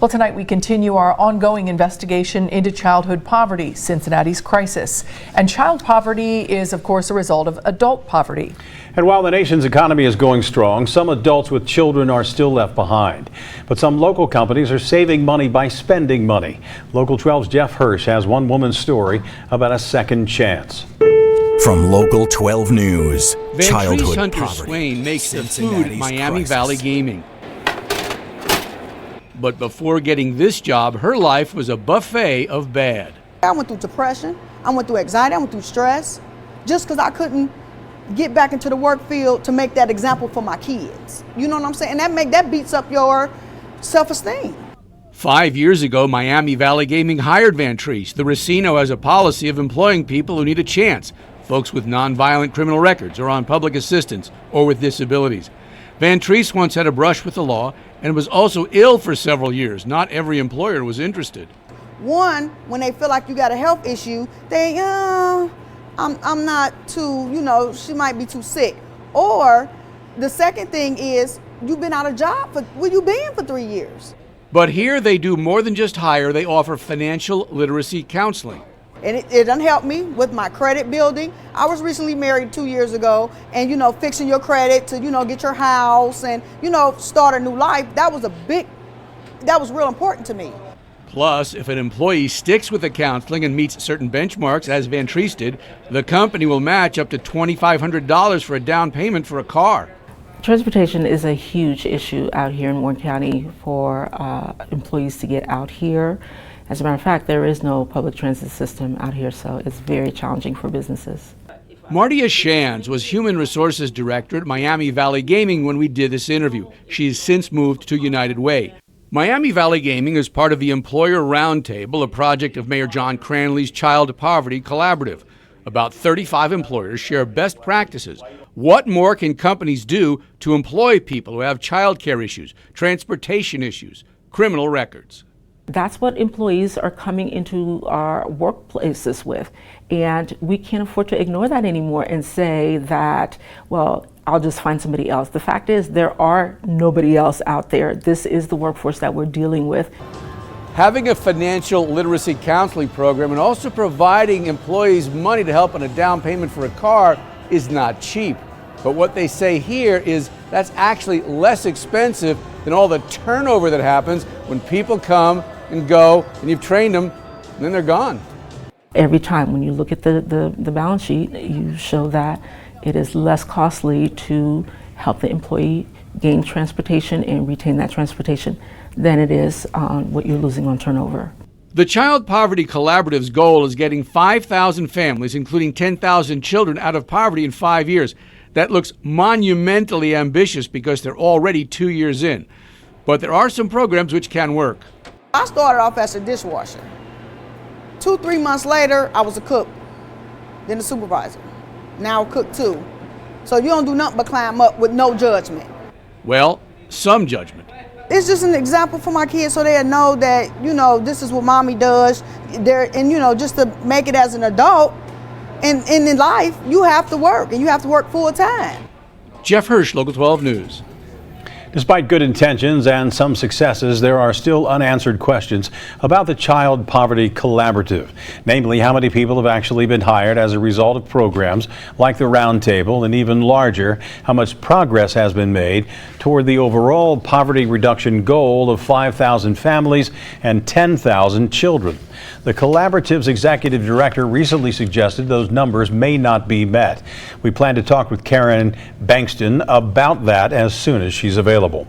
Well, tonight we continue our ongoing investigation into childhood poverty, Cincinnati's crisis. And child poverty is, of course, a result of adult poverty. And while the nation's economy is going strong, some adults with children are still left behind. But some local companies are saving money by spending money. Local 12's Jeff Hirsch has one woman's story about a second chance. From Local 12 News, Vantrice Hunter-Swain makes the food at Miami Valley Gaming. But before getting this job, her life was a buffet of bad. I went through depression, I went through anxiety, I went through stress, just because I couldn't get back into the work field to make that example for my kids. You know what I'm saying? And that beats up your self-esteem. 5 years ago, Miami Valley Gaming hired Vantrice. The racino has a policy of employing people who need a chance, folks with nonviolent criminal records or on public assistance or with disabilities. Vantrice once had a brush with the law and was also ill for several years. Not every employer was interested. One, when they feel like you got a health issue, they, I'm not too, she might be too sick. Or the second thing is, you've been out of job for, where you been for 3 years. But here they do more than just hire, they offer financial literacy counseling. And it done helped me with my credit building. I was recently married 2 years ago, and fixing your credit to, get your house and, start a new life. That was real important to me. Plus, if an employee sticks with the counseling and meets certain benchmarks, as Vantrice did, the company will match up to $2,500 for a down payment for a car. Transportation is a huge issue out here in Warren County for employees to get out here. As a matter of fact, there is no public transit system out here, so it's very challenging for businesses. Martia Shands was Human Resources Director at Miami Valley Gaming when we did this interview. She's since moved to United Way. Miami Valley Gaming is part of the Employer Roundtable, a project of Mayor John Cranley's Child Poverty Collaborative. About 35 employers share best practices. What more can companies do to employ people who have child care issues, transportation issues, criminal records? That's what employees are coming into our workplaces with, and we can't afford to ignore that anymore and say that, well, I'll just find somebody else. The fact is, there are nobody else out there. This is the workforce that we're dealing with. Having a financial literacy counseling program and also providing employees money to help on a down payment for a car is not cheap. But what they say here is that's actually less expensive than all the turnover that happens when people come and go and you've trained them and then they're gone. Every time when you look at the balance sheet, you show that it is less costly to help the employee gain transportation and retain that transportation than it is on what you're losing on turnover. The Child Poverty Collaborative's goal is getting 5,000 families, including 10,000 children, out of poverty in 5 years. That looks monumentally ambitious because they're already 2 years in. But there are some programs which can work. I started off as a dishwasher. 2-3 months later, I was a cook, then a supervisor. Now a cook too. So you don't do nothing but climb up with no judgment. Well, some judgment. It's just an example for my kids so they know that, this is what mommy does. And just to make it as an adult, and in life, you have to work, and you have to work full time. Jeff Hirsch, Local 12 News. Despite good intentions and some successes, there are still unanswered questions about the Child Poverty Collaborative. Namely, how many people have actually been hired as a result of programs like the Roundtable, and even larger, how much progress has been made toward the overall poverty reduction goal of 5,000 families and 10,000 children. The Collaborative's executive director recently suggested those numbers may not be met. We plan to talk with Karen Bankston about that as soon as she's available.